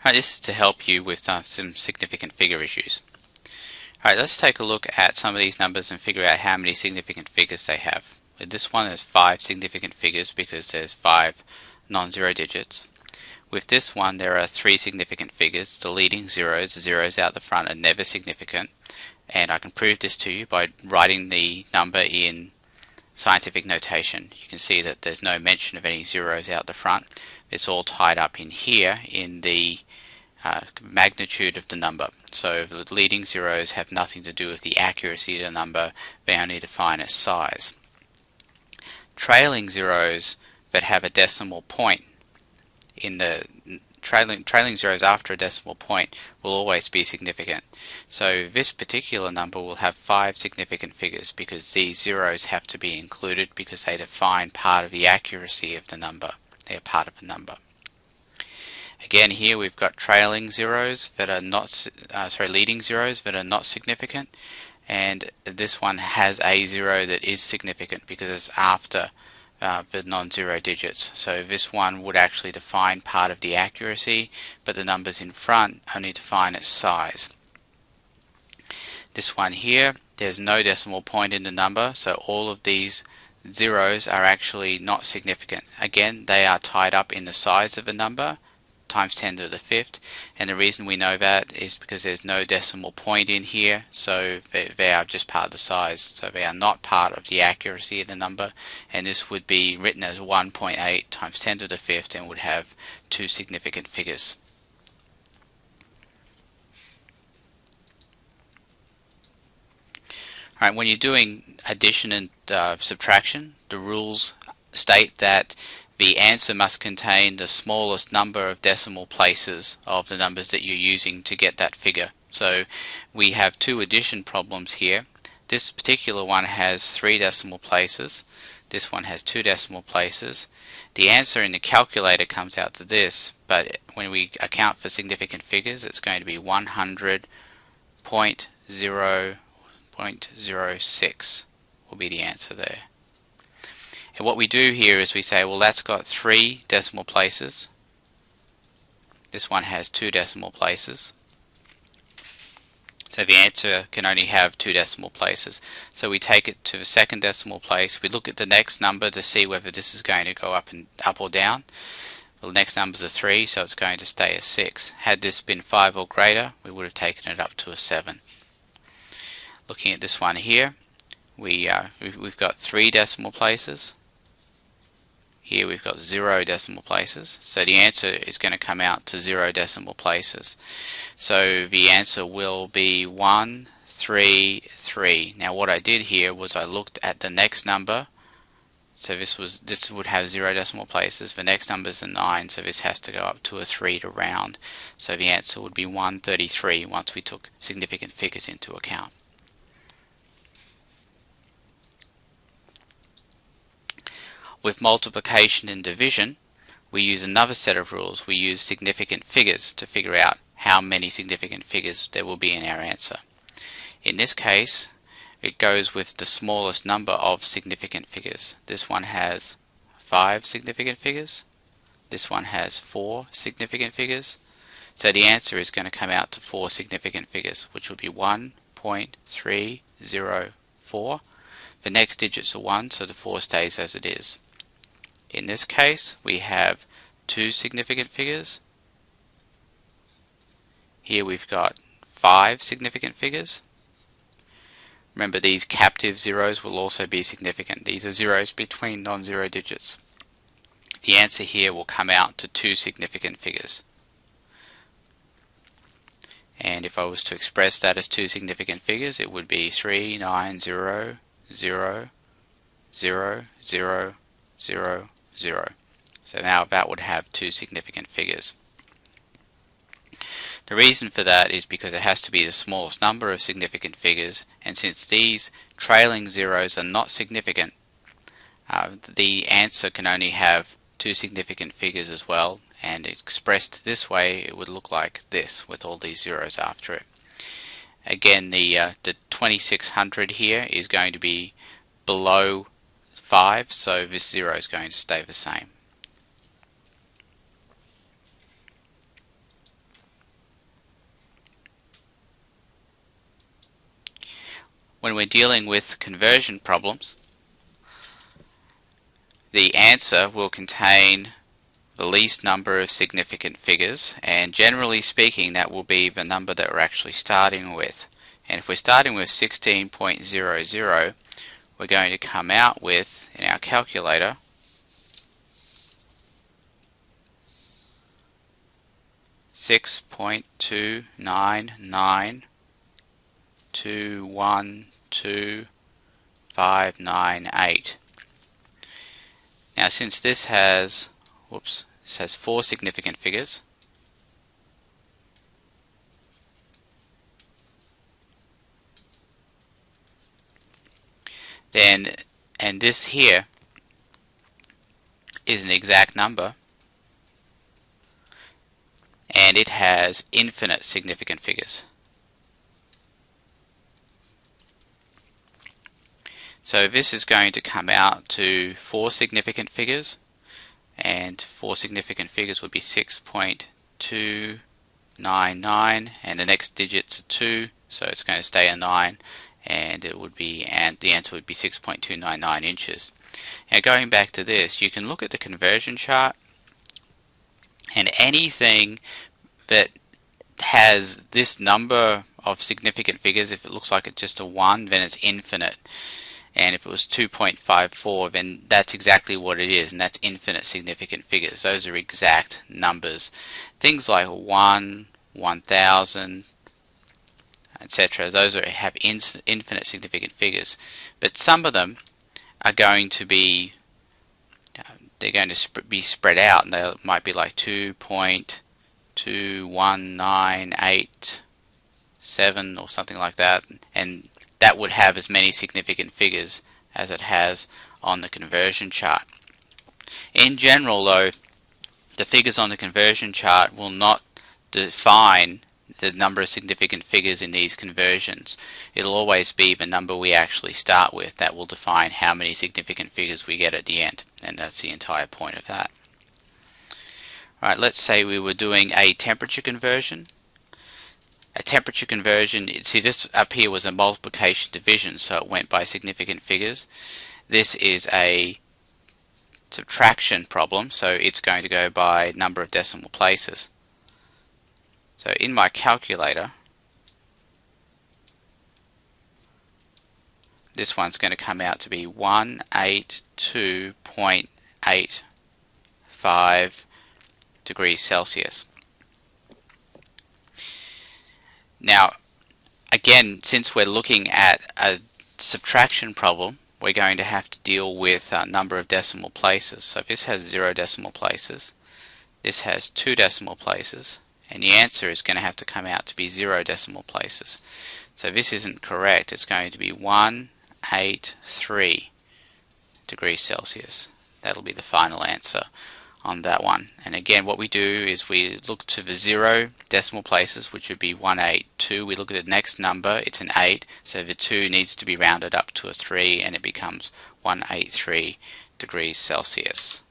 Alright, this is to help you with some significant figure issues. Alright, let's take a look at some of these numbers and figure out how many significant figures they have. With this one has 5 significant figures because there's 5 non-zero digits. With this one there are 3 significant figures. The leading zeros, the zeros out the front, are never significant, and I can prove this to you by writing the number in scientific notation. You can see that there's no mention of any zeros out the front. It's all tied up in here in the magnitude of the number. So the leading zeros have nothing to do with the accuracy of the number, they only define its size. Trailing zeros that have a decimal point in the trailing zeros after a decimal point will always be significant. So this particular number will have 5 significant figures because these zeros have to be included because they define part of the accuracy of the number. They are part of the number. Again, here we've got trailing zeros that are not, leading zeros that are not significant, and this one has a zero that is significant because it's after the non-zero digits. So this one would actually define part of the accuracy, but the numbers in front only define its size. This one here, there's no decimal point in the number, so all of these zeros are actually not significant. Again, they are tied up in the size of the number, times 10 to the 5th, and the reason we know that is because there's no decimal point in here, so they are just part of the size, so they are not part of the accuracy of the number, and this would be written as 1.8 times 10 to the 5th and would have 2 significant figures. Alright, when you're doing addition and subtraction, the rules state that the answer must contain the smallest number of decimal places of the numbers that you're using to get that figure. So we have 2 addition problems here. This particular one has 3 decimal places. This one has 2 decimal places. The answer in the calculator comes out to this, but when we account for significant figures, it's going to be 100.0.06 will be the answer there. And what we do here is we say, well, that's got 3 decimal places. This one has 2 decimal places. So the answer can only have 2 decimal places. So we take it to the second decimal place. We look at the next number to see whether this is going to go up or down. Well, the next number is a 3, so it's going to stay a 6. Had this been 5 or greater, we would have taken it up to a 7. Looking at this one here, we've got 3 decimal places. Here we've got 0 decimal places, so the answer is going to come out to 0 decimal places. So the answer will be 133. Now what I did here was I looked at the next number. So this would have 0 decimal places. The next number is a 9, so this has to go up to a 3 to round. So the answer would be 133 once we took significant figures into account. With multiplication and division, we use another set of rules. We use significant figures to figure out how many significant figures there will be in our answer. In this case, it goes with the smallest number of significant figures. This one has 5 significant figures. This one has 4 significant figures. So the answer is going to come out to 4 significant figures, which will be 1.304. The next digits are 1, so the 4 stays as it is. In this case, we have 2 significant figures. Here we've got 5 significant figures. Remember, these captive zeros will also be significant. These are zeros between non-zero digits. The answer here will come out to 2 significant figures. And if I was to express that as 2 significant figures, it would be 390000000. So now that would have 2 significant figures. The reason for that is because it has to be the smallest number of significant figures, and since these trailing zeros are not significant, the answer can only have 2 significant figures as well, and expressed this way it would look like this with all these zeros after it. Again, the 2600 here is going to be below 5, so this 0 is going to stay the same. when we're dealing with conversion problems, the answer will contain the least number of significant figures, and generally speaking that will be the number that we're actually starting with. And if we're starting with 16.00, we're going to come out with, in our calculator, 6.299212598. Now since this has four significant figures, then, and this here is an exact number, and it has infinite significant figures. So this is going to come out to four significant figures, and four significant figures would be 6.299, and the next digit's a 2, so it's going to stay a 9, and it would be, and the answer would be 6.299 inches. Now going back to this, you can look at the conversion chart, and anything that has this number of significant figures, if it looks like it's just a 1, then it's infinite. And if it was 2.54, then that's exactly what it is, and that's infinite significant figures. Those are exact numbers. Things like 1, 1000, etc., those have infinite significant figures. But some of them are going to be, they're going to be spread out, and they might be like 2.21987 or something like that, and that would have as many significant figures as it has on the conversion chart. In general though, the figures on the conversion chart will not define the number of significant figures in these conversions. It'll always be the number we actually start with that will define how many significant figures we get at the end, and that's the entire point of that. Alright, let's say we were doing a temperature conversion. A temperature conversion, see this up here was a multiplication division, so it went by significant figures. This is a subtraction problem, so it's going to go by number of decimal places. So in my calculator, this one's going to come out to be 182.85 degrees Celsius. Now, again, since we're looking at a subtraction problem, we're going to have to deal with a number of decimal places. So this has 0 decimal places, this has 2 decimal places, and the answer is going to have to come out to be 0 decimal places. So this isn't correct, it's going to be 183 degrees Celsius. That'll be the final answer on that one. And again, what we do is we look to the 0 decimal places, which would be 182. We look at the next number, it's an 8, so the 2 needs to be rounded up to a 3, and it becomes 183 degrees Celsius.